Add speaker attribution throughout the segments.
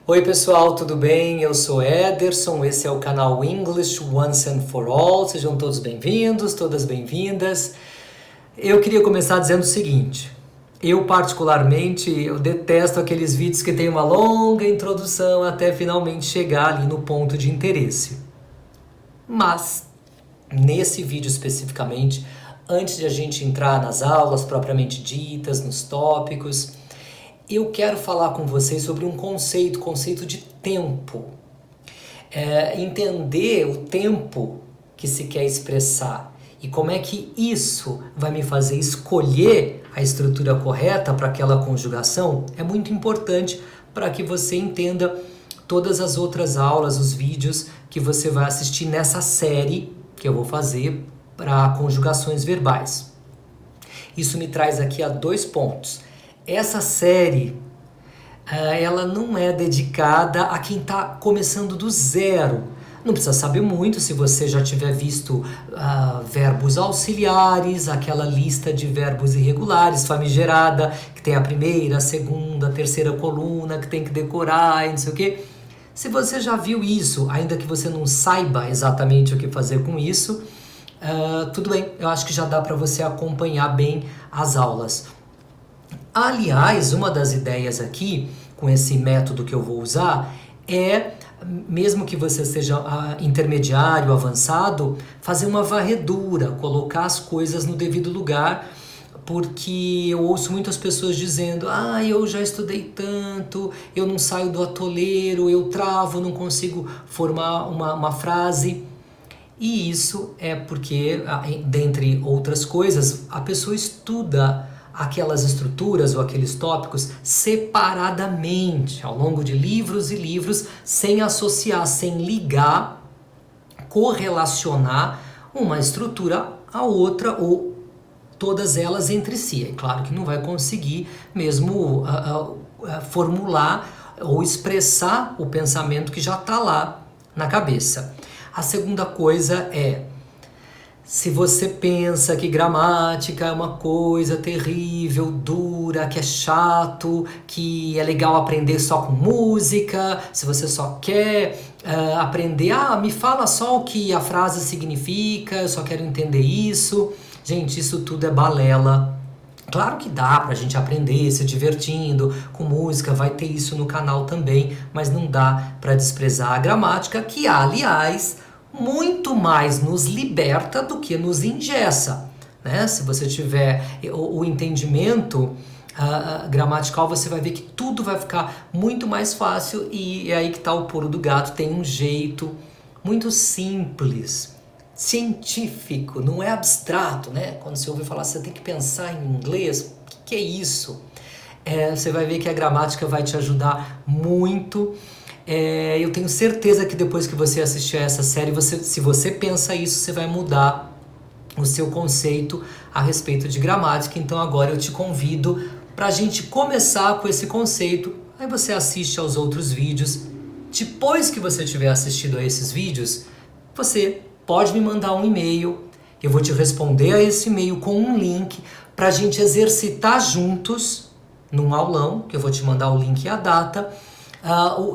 Speaker 1: Oi pessoal, tudo bem? Eu sou Ederson, esse é o canal English Once and for All. Sejam todos bem-vindos, todas bem-vindas. Eu queria começar dizendo o seguinte: eu particularmente eu detesto aqueles vídeos que tem uma longa introdução até finalmente chegar ali no ponto de interesse. Mas nesse vídeo especificamente, antes de a gente entrar nas aulas propriamente ditas, nos tópicos, eu quero falar com vocês sobre um conceito de tempo. Entender o tempo que se quer expressar e como é que isso vai me fazer escolher a estrutura correta para aquela conjugação é muito importante para que você entenda todas as outras aulas, os vídeos que você vai assistir nessa série que eu vou fazer para conjugações verbais. Isso me traz aqui a 2 pontos. Essa série, ela não é dedicada a quem está começando do zero. Não precisa saber muito se você já tiver visto verbos auxiliares, aquela lista de verbos irregulares famigerada, que tem a primeira, a segunda, a terceira coluna, que tem que decorar e não sei o quê. Se você já viu isso, ainda que você não saiba exatamente o que fazer com isso, tudo bem, eu acho que já dá para você acompanhar bem as aulas. Aliás, uma das ideias aqui, com esse método que eu vou usar, é, mesmo que você seja intermediário, avançado, fazer uma varredura, colocar as coisas no devido lugar, porque eu ouço muitas pessoas dizendo: eu já estudei tanto, eu não saio do atoleiro, eu travo, não consigo formar uma frase. E isso é porque, dentre outras coisas, a pessoa estuda aquelas estruturas ou aqueles tópicos separadamente, ao longo de livros e livros, sem associar, sem ligar, correlacionar uma estrutura à outra ou todas elas entre si. É claro que não vai conseguir mesmo formular ou expressar o pensamento que já está lá na cabeça. A segunda coisa é: se você pensa que gramática é uma coisa terrível, dura, que é chato, que é legal aprender só com música, se você só quer aprender, me fala só o que a frase significa, eu só quero entender isso. Gente, isso tudo é balela. Claro que dá pra gente aprender se divertindo com música, vai ter isso no canal também, mas não dá pra desprezar a gramática, que aliás muito mais nos liberta do que nos engessa, né? Se você tiver o entendimento gramatical, você vai ver que tudo vai ficar muito mais fácil, e é aí que está o pulo do gato. Tem um jeito muito simples, científico, não é abstrato, né? Quando você ouve falar, você tem que pensar em inglês, o que é isso? Você vai ver que a gramática vai te ajudar muito. Eu tenho certeza que depois que você assistir a essa série, se você pensa isso, você vai mudar o seu conceito a respeito de gramática. Então agora eu te convido para a gente começar com esse conceito. Aí você assiste aos outros vídeos. Depois que você tiver assistido a esses vídeos, você pode me mandar um e-mail. Eu vou te responder a esse e-mail com um link para a gente exercitar juntos num aulão, que eu vou te mandar o link e a data.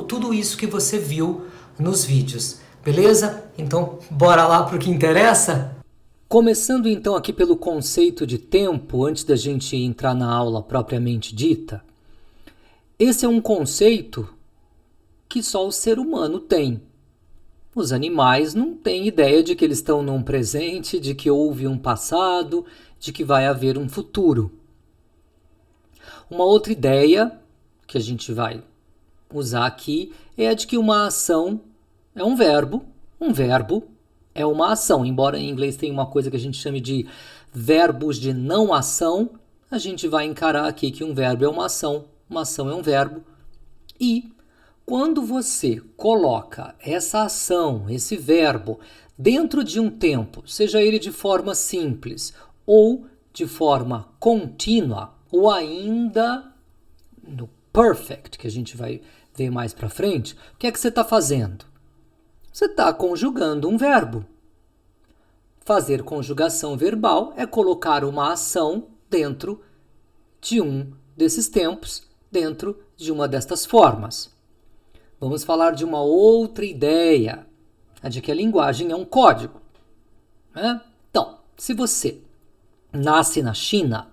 Speaker 1: Tudo isso que você viu nos vídeos, beleza? Então, bora lá para o que interessa? Começando então aqui pelo conceito de tempo, antes da gente entrar na aula propriamente dita. Esse é um conceito que só o ser humano tem. Os animais não têm ideia de que eles estão num presente, de que houve um passado, de que vai haver um futuro. Uma outra ideia que a gente vai usar aqui é a de que uma ação é um verbo é uma ação. Embora em inglês tenha uma coisa que a gente chame de verbos de não ação, a gente vai encarar aqui que um verbo é uma ação é um verbo. E quando você coloca essa ação, esse verbo, dentro de um tempo, seja ele de forma simples ou de forma contínua, ou ainda no perfect, que a gente vai ver mais para frente, o que é que você está fazendo? Você está conjugando um verbo. Fazer conjugação verbal é colocar uma ação dentro de um desses tempos, dentro de uma destas formas. Vamos falar de uma outra ideia, a de que a linguagem é um código, né? Então, se você nasce na China,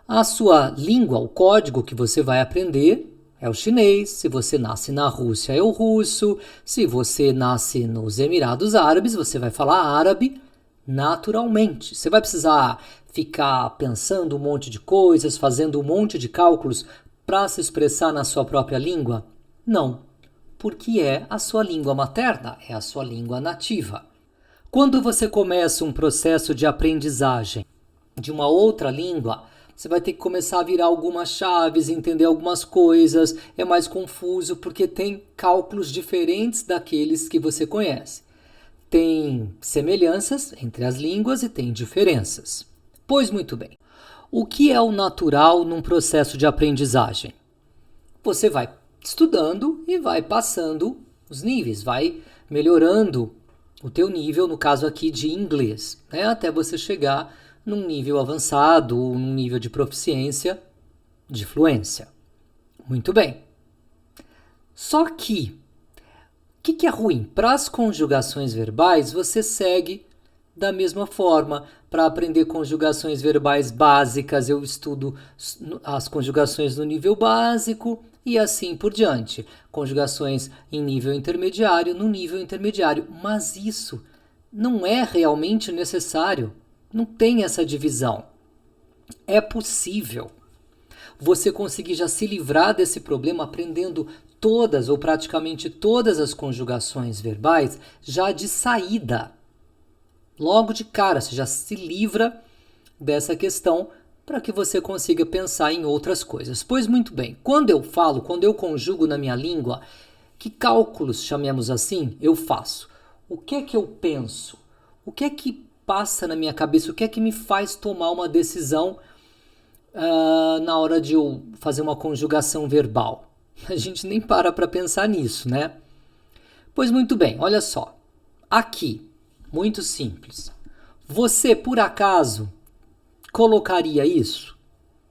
Speaker 1: a sua língua, o código que você vai aprender é o chinês. Se você nasce na Rússia, é o russo. Se você nasce nos Emirados Árabes, você vai falar árabe naturalmente. Você vai precisar ficar pensando um monte de coisas, fazendo um monte de cálculos para se expressar na sua própria língua? Não, porque é a sua língua materna, é a sua língua nativa. Quando você começa um processo de aprendizagem de uma outra língua, você vai ter que começar a virar algumas chaves, entender algumas coisas, é mais confuso porque tem cálculos diferentes daqueles que você conhece. Tem semelhanças entre as línguas e tem diferenças. Pois muito bem, o que é o natural num processo de aprendizagem? Você vai estudando e vai passando os níveis, vai melhorando o teu nível, no caso aqui de inglês, né? Até você chegar num nível avançado, num nível de proficiência, de fluência. Muito bem. Só que, o que é ruim? Para as conjugações verbais, você segue da mesma forma. Para aprender conjugações verbais básicas, eu estudo as conjugações no nível básico e assim por diante. Conjugações em nível intermediário, no nível intermediário. Mas isso não é realmente necessário. Não tem essa divisão. É possível você conseguir já se livrar desse problema aprendendo todas ou praticamente todas as conjugações verbais já de saída. Logo de cara, você já se livra dessa questão para que você consiga pensar em outras coisas. Pois muito bem, quando eu conjugo na minha língua, que cálculos, chamemos assim, eu faço? O que é que eu penso? O que é que passa na minha cabeça? O que é que me faz tomar uma decisão na hora de eu fazer uma conjugação verbal? A gente nem para pensar nisso, né? Pois muito bem, olha só. Aqui, muito simples. Você, por acaso, colocaria isso?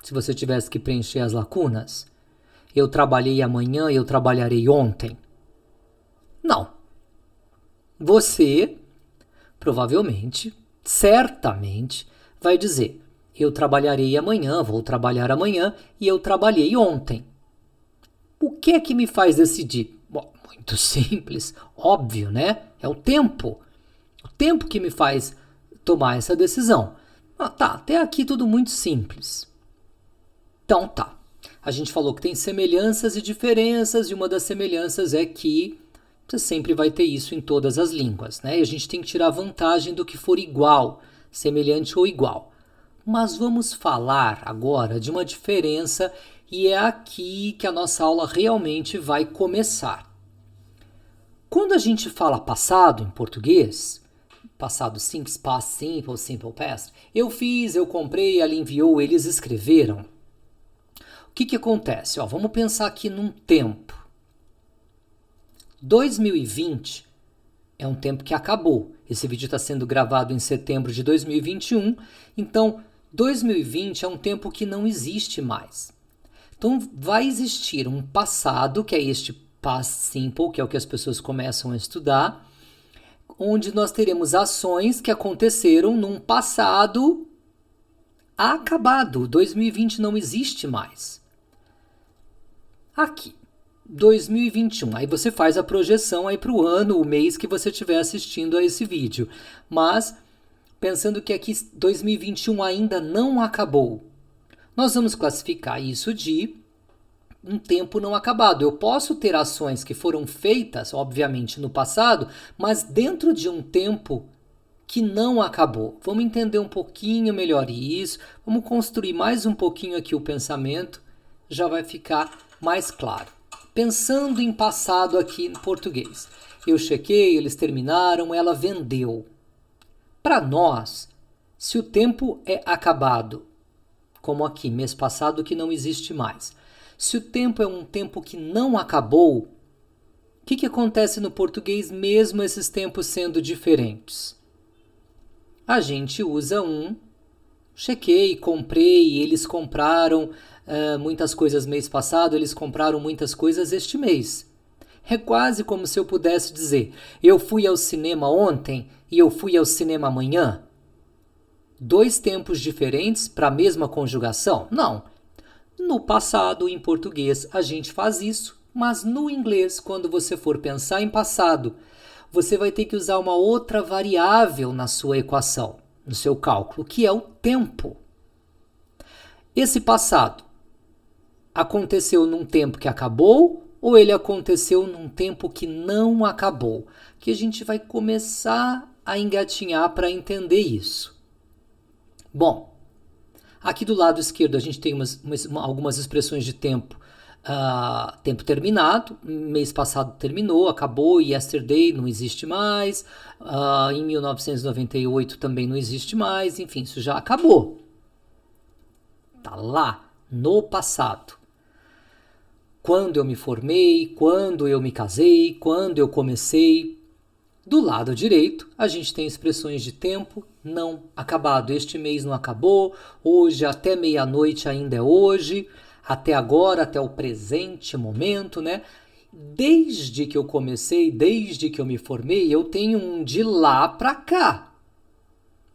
Speaker 1: Se você tivesse que preencher as lacunas? Eu trabalhei amanhã, eu trabalharei ontem? Não. Você, provavelmente, certamente, vai dizer: eu trabalharei amanhã, vou trabalhar amanhã e eu trabalhei ontem. O que é que me faz decidir? Bom, muito simples, óbvio, né? É o tempo. O tempo que me faz tomar essa decisão. Tá, até aqui tudo muito simples. Então tá, a gente falou que tem semelhanças e diferenças, e uma das semelhanças é que você sempre vai ter isso em todas as línguas, né? E a gente tem que tirar vantagem do que for igual, semelhante ou igual. Mas vamos falar agora de uma diferença e é aqui que a nossa aula realmente vai começar. Quando a gente fala passado em português, passado simples, past simple, simple past, eu fiz, eu comprei, ela enviou, eles escreveram. O que acontece? Vamos pensar aqui num tempo. 2020 é um tempo que acabou. Esse vídeo está sendo gravado em setembro de 2021, então 2020 é um tempo que não existe mais. Então vai existir um passado, que é este past simple, que é o que as pessoas começam a estudar, onde nós teremos ações que aconteceram num passado acabado. 2020 não existe mais. Aqui. 2021. Aí você faz a projeção aí para o ano, o mês que você estiver assistindo a esse vídeo. Mas, pensando que aqui 2021 ainda não acabou, nós vamos classificar isso de um tempo não acabado. Eu posso ter ações que foram feitas, obviamente, no passado, mas dentro de um tempo que não acabou. Vamos entender um pouquinho melhor isso, vamos construir mais um pouquinho aqui o pensamento, já vai ficar mais claro. Pensando em passado aqui em português. Eu chequei, eles terminaram, ela vendeu. Para nós, se o tempo é acabado, como aqui, mês passado, que não existe mais. Se o tempo é um tempo que não acabou, o que acontece no português mesmo esses tempos sendo diferentes? A gente usa chequei, comprei, eles compraram, muitas coisas mês passado, eles compraram muitas coisas este mês. É quase como se eu pudesse dizer, eu fui ao cinema ontem e eu fui ao cinema amanhã. 2 tempos diferentes para a mesma conjugação? Não. No passado, em português, a gente faz isso, mas no inglês, quando você for pensar em passado, você vai ter que usar uma outra variável na sua equação, no seu cálculo, que é o tempo. Esse passado aconteceu num tempo que acabou ou ele aconteceu num tempo que não acabou? Que a gente vai começar a engatinhar para entender isso. Bom, aqui do lado esquerdo a gente tem algumas expressões de tempo. Tempo terminado, mês passado terminou, acabou, yesterday não existe mais, em 1998 também não existe mais, enfim, isso já acabou. Tá lá, no passado. Quando eu me formei, quando eu me casei, quando eu comecei. Do lado direito, a gente tem expressões de tempo não acabado. Este mês não acabou, hoje até meia-noite ainda é hoje, até agora, até o presente momento, né? Desde que eu comecei, desde que eu me formei, eu tenho um de lá para cá.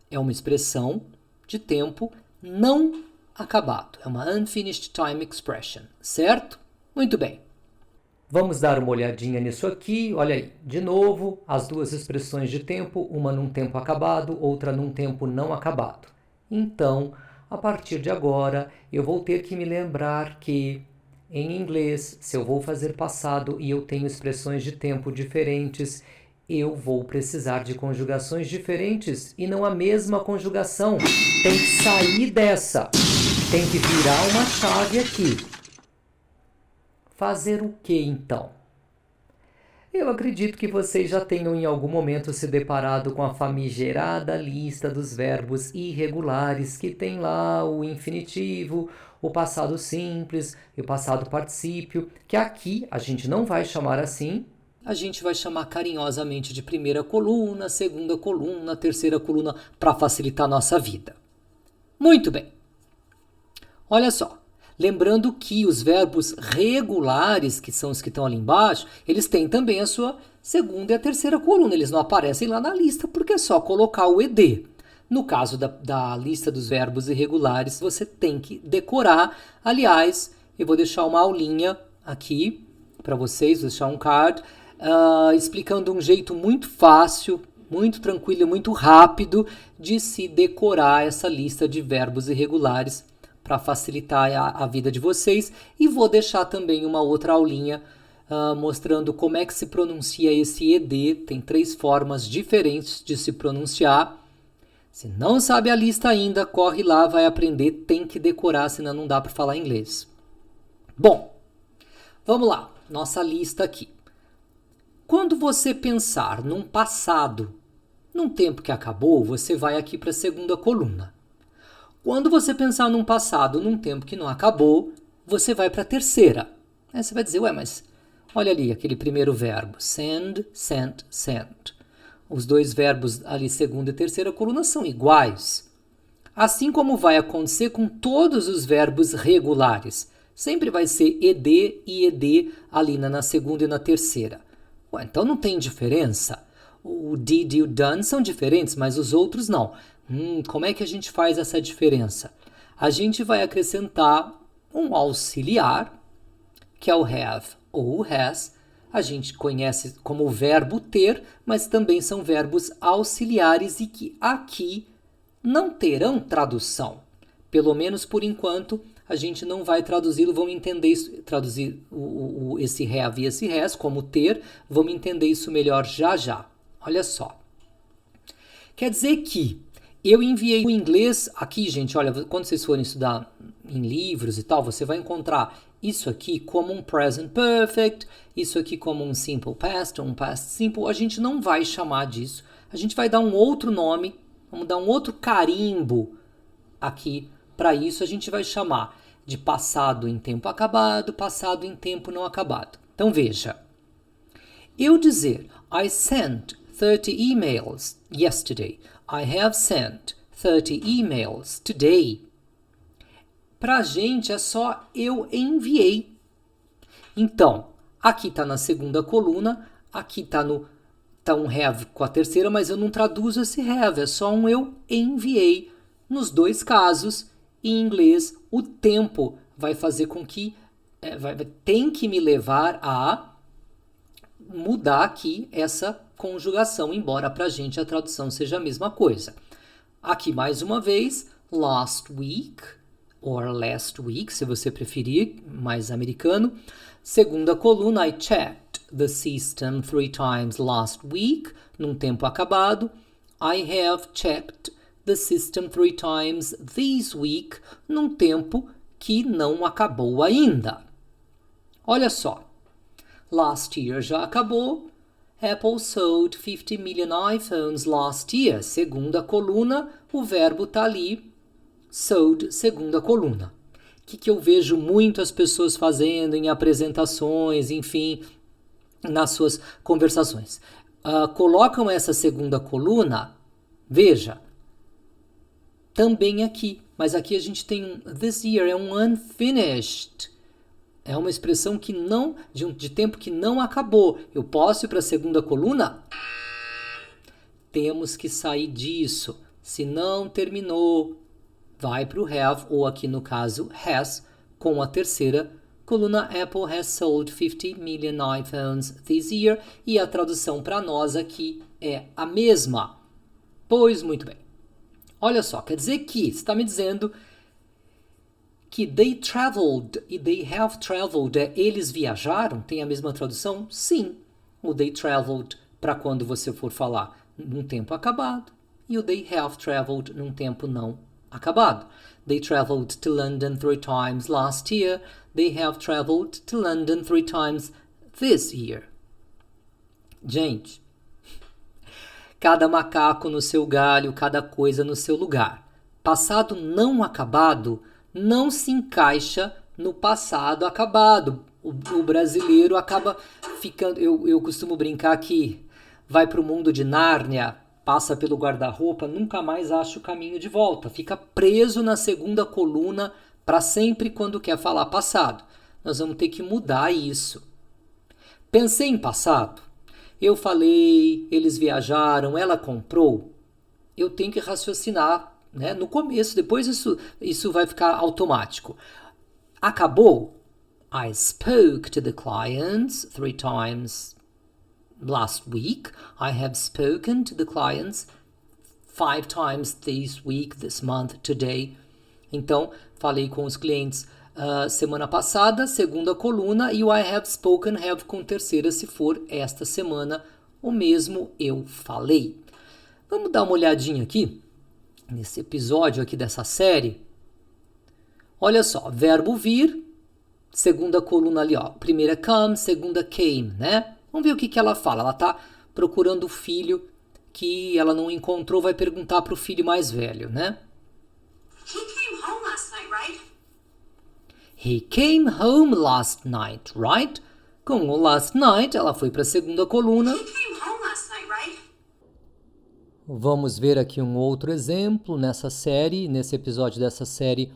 Speaker 1: É uma expressão de tempo não acabado. É uma unfinished time expression, certo? Muito bem. Vamos dar uma olhadinha nisso aqui. Olha aí, de novo, as duas expressões de tempo, uma num tempo acabado, outra num tempo não acabado. Então, a partir de agora, eu vou ter que me lembrar que, em inglês, se eu vou fazer passado e eu tenho expressões de tempo diferentes, eu vou precisar de conjugações diferentes e não a mesma conjugação. Tem que sair dessa. Tem que virar uma chave aqui. Fazer o que então? Eu acredito que vocês já tenham em algum momento se deparado com a famigerada lista dos verbos irregulares que tem lá o infinitivo, o passado simples e o passado particípio, que aqui a gente não vai chamar assim, a gente vai chamar carinhosamente de primeira coluna, segunda coluna, terceira coluna, para facilitar a nossa vida. Muito bem. Olha só. Lembrando que os verbos regulares, que são os que estão ali embaixo, eles têm também a sua segunda e a terceira coluna. Eles não aparecem lá na lista porque é só colocar o ED. No caso da lista dos verbos irregulares, você tem que decorar. Aliás, eu vou deixar uma aulinha aqui para vocês, vou deixar um card, explicando um jeito muito fácil, muito tranquilo e muito rápido de se decorar essa lista de verbos irregulares para facilitar a vida de vocês, e vou deixar também uma outra aulinha mostrando como é que se pronuncia esse ED. Tem 3 formas diferentes de se pronunciar. Se não sabe a lista ainda, corre lá, vai aprender, tem que decorar, senão não dá para falar inglês. Bom, vamos lá, nossa lista aqui. Quando você pensar num passado, num tempo que acabou, você vai aqui para a segunda coluna. Quando você pensar num passado, num tempo que não acabou, você vai para a terceira. Aí você vai dizer, mas olha ali aquele primeiro verbo, send, sent, sent. Os 2 verbos ali, segunda e terceira coluna, são iguais. Assim como vai acontecer com todos os verbos regulares. Sempre vai ser ED e ED ali na segunda e na terceira. Então não tem diferença. O did e o done são diferentes, mas os outros não. Como é que a gente faz essa diferença? A gente vai acrescentar um auxiliar, que é o have ou o has. A gente conhece como o verbo ter, mas também são verbos auxiliares e que aqui não terão tradução. Pelo menos por enquanto, a gente não vai traduzi-lo, vamos entender isso, traduzir esse have e esse has como ter, vamos entender isso melhor já já. Olha só. Quer dizer que eu enviei o inglês aqui, gente, olha, quando vocês forem estudar em livros e tal, você vai encontrar isso aqui como um present perfect, isso aqui como um simple past, um past simple. A gente não vai chamar disso, a gente vai dar um outro nome, vamos dar um outro carimbo aqui para isso. A gente vai chamar de passado em tempo acabado, passado em tempo não acabado. Então veja, eu dizer I sent 30 emails yesterday. I have sent 30 emails today. Pra gente é só eu enviei. Então, aqui está na segunda coluna, aqui está um have com a terceira, mas eu não traduzo esse have, é só um eu enviei. Nos dois casos, em inglês, o tempo vai fazer com que tem que me levar a mudar aqui essa conjugação, embora pra gente a tradução seja a mesma coisa. Aqui mais uma vez, last week, or last week, se você preferir, mais americano. Segunda coluna, I checked the system 3 times last week, num tempo acabado. I have checked the system 3 times this week, num tempo que não acabou ainda. Olha só, last year já acabou. Apple sold 50 million iPhones last year. Segunda coluna, o verbo está ali, sold, segunda coluna. O que eu vejo muito as pessoas fazendo em apresentações, enfim, nas suas conversações? Colocam essa segunda coluna, veja, também aqui, mas aqui a gente tem this year, é um unfinished. É uma expressão que não, de tempo que não acabou. Eu posso ir para a segunda coluna? Temos que sair disso. Se não terminou, vai para o have, ou aqui no caso has, com a terceira coluna. Apple has sold 50 million iPhones this year. E a tradução para nós aqui é a mesma. Pois muito bem. Olha só, quer dizer que está me dizendo que they traveled e they have traveled, eles viajaram, tem a mesma tradução? Sim. O they traveled para quando você for falar num tempo acabado e o they have traveled num tempo não acabado. They traveled to London 3 times last year. They have traveled to London 3 times this year. Gente, cada macaco no seu galho, cada coisa no seu lugar. Passado não acabado não se encaixa no passado acabado. O brasileiro acaba ficando... Eu costumo brincar que vai para o mundo de Nárnia, passa pelo guarda-roupa, nunca mais acha o caminho de volta. Fica preso na segunda coluna para sempre quando quer falar passado. Nós vamos ter que mudar isso. Pensei em passado. Eu falei, eles viajaram, ela comprou. Eu tenho que raciocinar, né? No começo, depois isso vai ficar automático. Acabou? I spoke to the clients 3 times last week. I have spoken to the clients 5 times this week, this month, today. Então, falei com os clientes semana passada, segunda coluna, e o I have spoken, have com terceira, se for esta semana, o mesmo eu falei. Vamos dar uma olhadinha aqui, nesse episódio aqui dessa série. Olha só, verbo vir, segunda coluna ali, ó, primeira come, segunda came, né? Vamos ver o que ela fala. Ela tá procurando o filho que ela não encontrou, vai perguntar para o filho mais velho, né?
Speaker 2: He came home last night, right?
Speaker 1: He came home last night, right? Com o last night, ela foi para a segunda coluna.
Speaker 2: He came home last night, right?
Speaker 1: Vamos ver aqui um outro exemplo nessa série. Nesse episódio dessa série,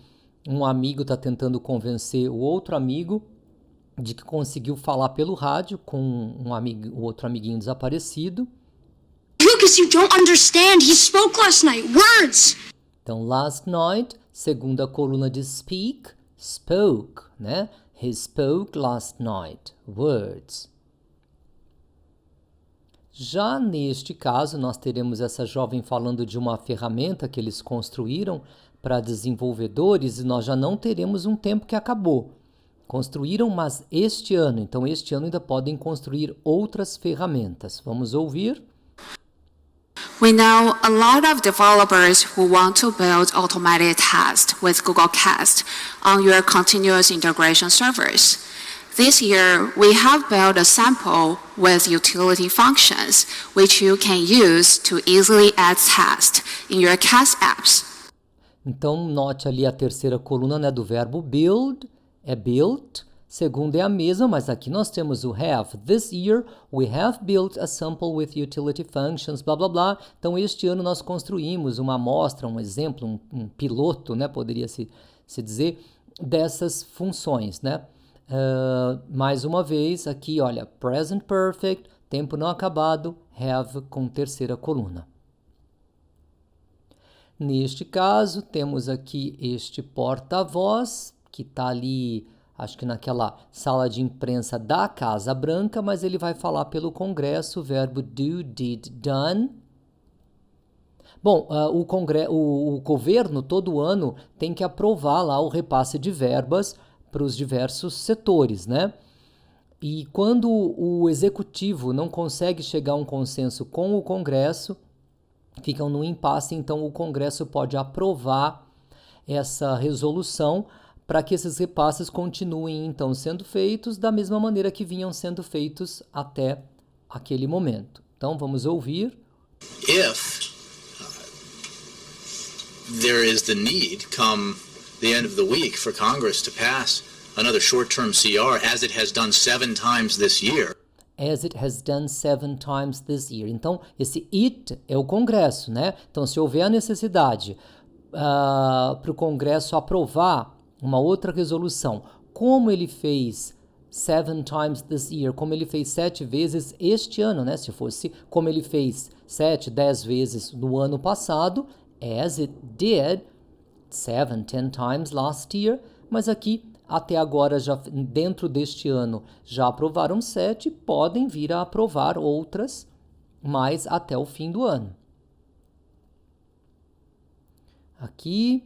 Speaker 1: um amigo está tentando convencer o outro amigo de que conseguiu falar pelo rádio com o outro amiguinho desaparecido.
Speaker 2: Lucas, you don't understand. He spoke last night. Words!
Speaker 1: Então, last night, segunda coluna de speak, spoke, né? He spoke last night. Words. Já neste caso, nós teremos essa jovem falando de uma ferramenta que eles construíram para desenvolvedores e nós já não teremos um tempo que acabou. Construíram, mas este ano. Então, este ano ainda podem construir outras ferramentas. Vamos ouvir.
Speaker 3: We know a lot of developers who want to build automated tests with Google Cast on your continuous integration servers. This year, we have built a sample with utility functions, which you can use to easily add tests in your Cast apps.
Speaker 1: Então, note ali a terceira coluna, né, do verbo build, é built. Segunda é a mesma, mas aqui nós temos o have. This year, we have built a sample with utility functions, blá, blá, blá. Então, este ano nós construímos uma amostra, um exemplo, um piloto, né, poderia se dizer, dessas funções, né? Mais uma vez, aqui, olha, present perfect, tempo não acabado, have com terceira coluna. Neste caso, temos aqui este porta-voz, que está ali, acho que naquela sala de imprensa da Casa Branca, mas ele vai falar pelo Congresso, o verbo do, did, done. Bom, o governo todo ano tem que aprovar lá o repasse de verbas para os diversos setores, né? E quando o executivo não consegue chegar a um consenso com o Congresso, ficam no impasse, então o Congresso pode aprovar essa resolução para que esses repasses continuem, então, sendo feitos da mesma maneira que vinham sendo feitos até aquele momento. Então, vamos ouvir.
Speaker 4: If there is the need come the end of the week for Congress to pass another short-term CR, as it has done 7 times this year.
Speaker 1: As it has done 7 times this year. Então, esse it é o Congresso, né? Então, se houver a necessidade para o Congresso aprovar uma outra resolução, como ele fez 7 times this year, como ele fez 7 vezes este ano, né? Se fosse como ele fez 7, 10 vezes no ano passado, as it did 7, 10 times last year, mas aqui até agora, já dentro deste ano, já aprovaram 7, podem vir a aprovar outras, mais até o fim do ano. Aqui,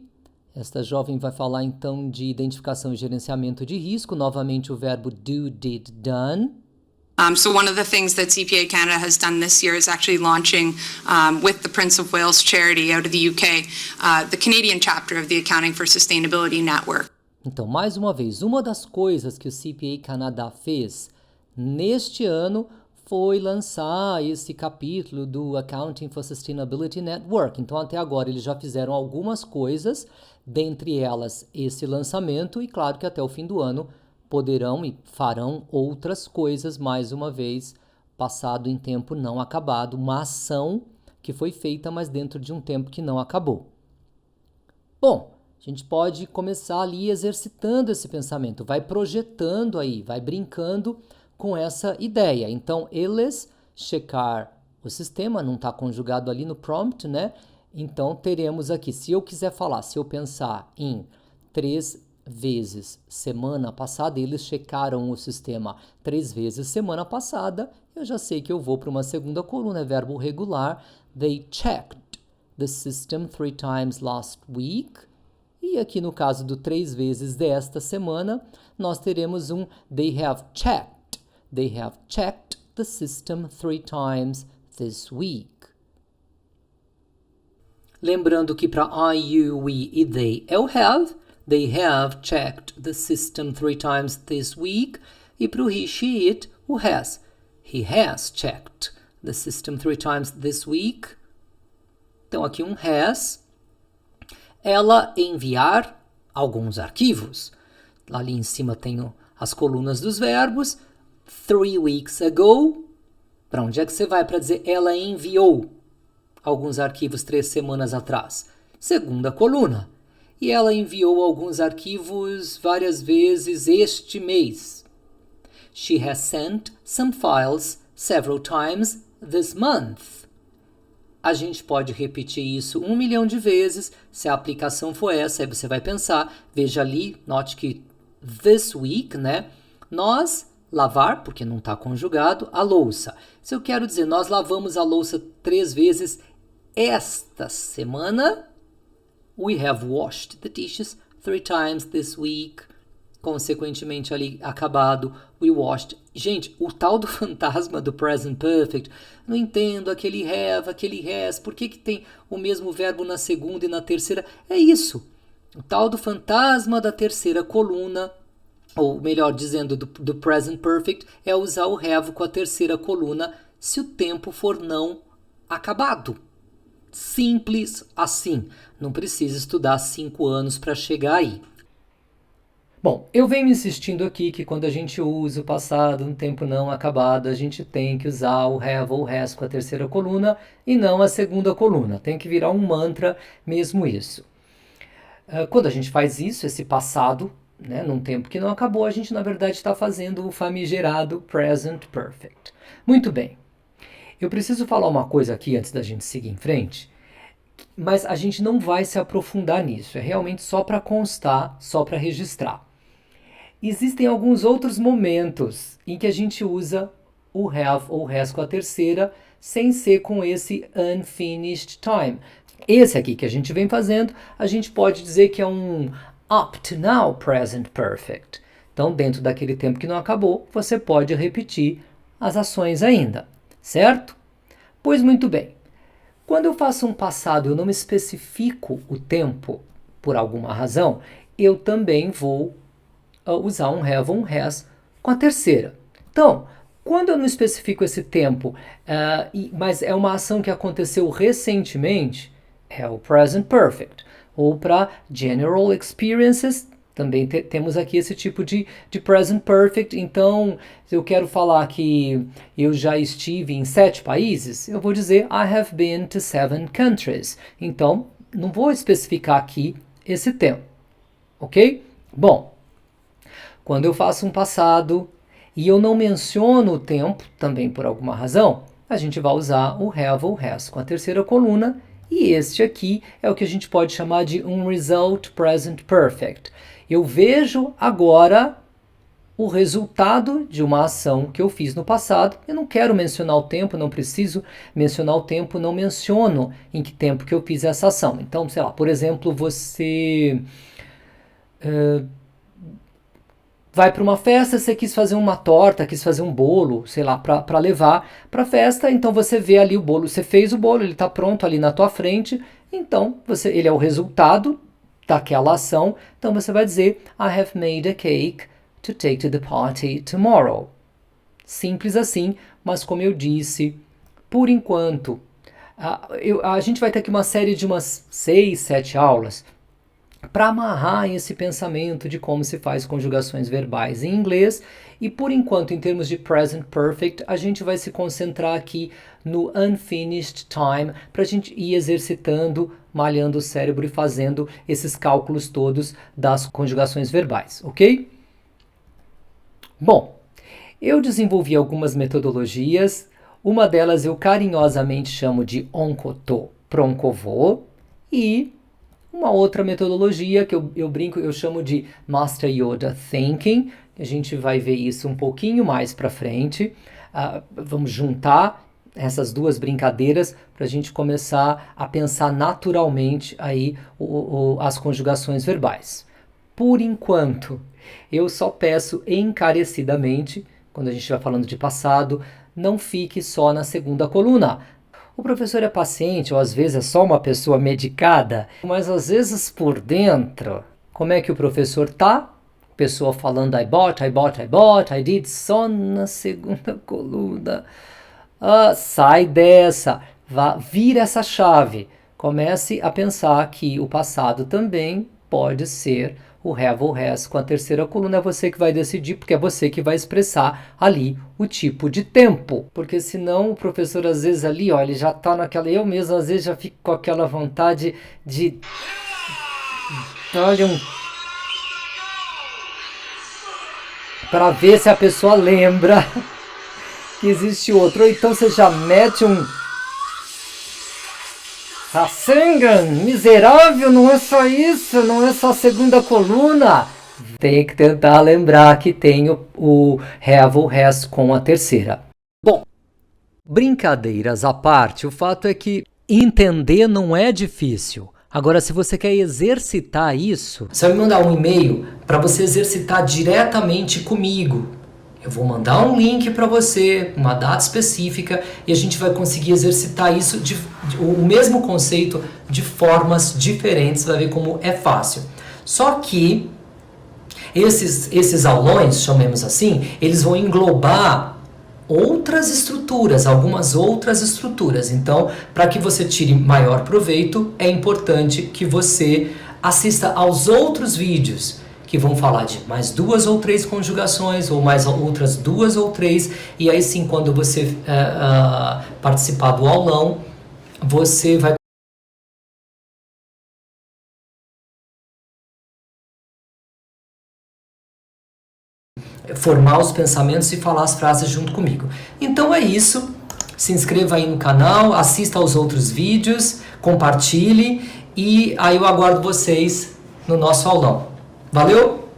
Speaker 1: esta jovem vai falar então de identificação e gerenciamento de risco, novamente o verbo do, did, done.
Speaker 5: So one of the things that CPA Canada has done this year is actually launching, with the Prince of Wales charity out of the UK, the Canadian chapter of the Accounting for Sustainability Network.
Speaker 1: Então, mais uma vez, uma das coisas que o CPA Canadá fez neste ano foi lançar esse capítulo do Accounting for Sustainability Network. Então, até agora, eles já fizeram algumas coisas, dentre elas esse lançamento, e claro que até o fim do ano poderão e farão outras coisas, mais uma vez, passado em tempo não acabado, uma ação que foi feita, mas dentro de um tempo que não acabou. Bom, a gente pode começar ali exercitando esse pensamento, vai projetando aí, vai brincando com essa ideia. Então, eles checar o sistema, não está conjugado ali no prompt, né? Então, teremos aqui, se eu quiser falar, se eu pensar em 3 vezes semana passada, eles checaram o sistema 3 vezes semana passada, eu já sei que eu vou para uma segunda coluna, é verbo regular. They checked the system 3 times last week. E aqui no caso do 3 vezes desta semana, nós teremos um they have checked. They have checked the system 3 times this week. Lembrando que para I, you, we e they é o have. They have checked the system 3 times this week. E para o he, she, it, o has. He has checked the system 3 times this week. Então aqui um has. Ela enviar alguns arquivos. Ali em cima tenho as colunas dos verbos. 3 weeks ago. Para onde é que você vai para dizer ela enviou alguns arquivos 3 semanas atrás? Segunda coluna. E ela enviou alguns arquivos várias vezes este mês. She has sent some files several times this month. A gente pode repetir isso 1 milhão de vezes, se a aplicação for essa, aí você vai pensar, veja ali, note que this week, né? Nós lavar, porque não está conjugado, a louça. Se eu quero dizer, nós lavamos a louça 3 vezes esta semana, we have washed the dishes 3 times this week. Consequentemente, ali, acabado, we washed. Gente, o tal do fantasma do present perfect, não entendo, aquele have, aquele has, por que tem o mesmo verbo na segunda e na terceira? É isso, o tal do fantasma da terceira coluna, ou melhor dizendo, do present perfect, é usar o have com a terceira coluna se o tempo for não acabado. Simples assim, não precisa estudar 5 anos para chegar aí. Bom, eu venho insistindo aqui que quando a gente usa o passado no tempo não acabado, a gente tem que usar o have ou has com a terceira coluna e não a segunda coluna. Tem que virar um mantra mesmo isso. Quando a gente faz isso, esse passado né, num tempo que não acabou, a gente na verdade está fazendo o famigerado present perfect. Muito bem. Eu preciso falar uma coisa aqui antes da gente seguir em frente, mas a gente não vai se aprofundar nisso, é realmente só para constar, só para registrar. Existem alguns outros momentos em que a gente usa o have ou has com a terceira, sem ser com esse unfinished time. Esse aqui que a gente vem fazendo, a gente pode dizer que é um up to now present perfect. Então, dentro daquele tempo que não acabou, você pode repetir as ações ainda, certo? Pois muito bem. Quando eu faço um passado, eu não especifico o tempo por alguma razão, eu também vou usar um have ou um has com a terceira. Então, quando eu não especifico esse tempo, mas é uma ação que aconteceu recentemente, é o present perfect. Ou para general experiences, também temos aqui esse tipo de present perfect. Então, se eu quero falar que eu já estive em 7 países, eu vou dizer I have been to 7 countries. Então, não vou especificar aqui esse tempo, ok? Bom, quando eu faço um passado e eu não menciono o tempo, também por alguma razão, a gente vai usar o have ou has com a terceira coluna, e este aqui é o que a gente pode chamar de um result present perfect. Eu vejo agora o resultado de uma ação que eu fiz no passado. Eu não quero mencionar o tempo, não preciso mencionar o tempo, não menciono em que tempo que eu fiz essa ação. Então, sei lá, por exemplo, você vai para uma festa, você quis fazer uma torta, quis fazer um bolo, sei lá, para levar para a festa, então você vê ali o bolo, você fez o bolo, ele está pronto ali na tua frente, então ele é o resultado daquela ação, então você vai dizer I have made a cake to take to the party tomorrow. Simples assim, mas como eu disse, por enquanto, a gente vai ter aqui uma série de umas 6, 7 aulas para amarrar esse pensamento de como se faz conjugações verbais em inglês, e por enquanto, em termos de present perfect, a gente vai se concentrar aqui no unfinished time, para a gente ir exercitando, malhando o cérebro e fazendo esses cálculos todos das conjugações verbais, ok? Bom, eu desenvolvi algumas metodologias, uma delas eu carinhosamente chamo de onkoto pronkovô, e uma outra metodologia que eu brinco, eu chamo de Master Yoda Thinking, que a gente vai ver isso um pouquinho mais para frente. Vamos juntar essas duas brincadeiras para a gente começar a pensar naturalmente aí as conjugações verbais. Por enquanto, eu só peço encarecidamente, quando a gente vai falando de passado, não fique só na segunda coluna. O professor é paciente, ou às vezes é só uma pessoa medicada, mas às vezes por dentro, como é que o professor tá? Pessoa falando I bought, I did, só na segunda coluna. Sai dessa, vira essa chave. Comece a pensar que o passado também pode ser o have ou has com a terceira coluna. É você que vai decidir, porque é você que vai expressar ali o tipo de tempo. Porque senão o professor às vezes ali, ó, ele já tá naquela... Eu mesmo às vezes já fico com aquela vontade de... Olha para ver se a pessoa lembra que existe outro. Ou então você já mete um... Rasengan, miserável, não é só isso, não é só a segunda coluna. Tem que tentar lembrar que tem o have ou has com a terceira. Bom, brincadeiras à parte, o fato é que entender não é difícil. Agora, se você quer exercitar isso, você vai me mandar um e-mail para você exercitar diretamente comigo. Eu vou mandar um link para você, uma data específica, e a gente vai conseguir exercitar isso, o mesmo conceito, de formas diferentes. Vai ver como é fácil. Só que esses aulões, chamemos assim, eles vão englobar outras estruturas, algumas outras estruturas. Então, para que você tire maior proveito, é importante que você assista aos outros vídeos que vão falar de mais 2 ou 3 conjugações, ou mais outras 2 ou 3, e aí sim, quando você participar do aulão, você vai formar os pensamentos e falar as frases junto comigo. Então é isso. Se inscreva aí no canal, assista aos outros vídeos, compartilhe e aí eu aguardo vocês no nosso aulão. Valeu?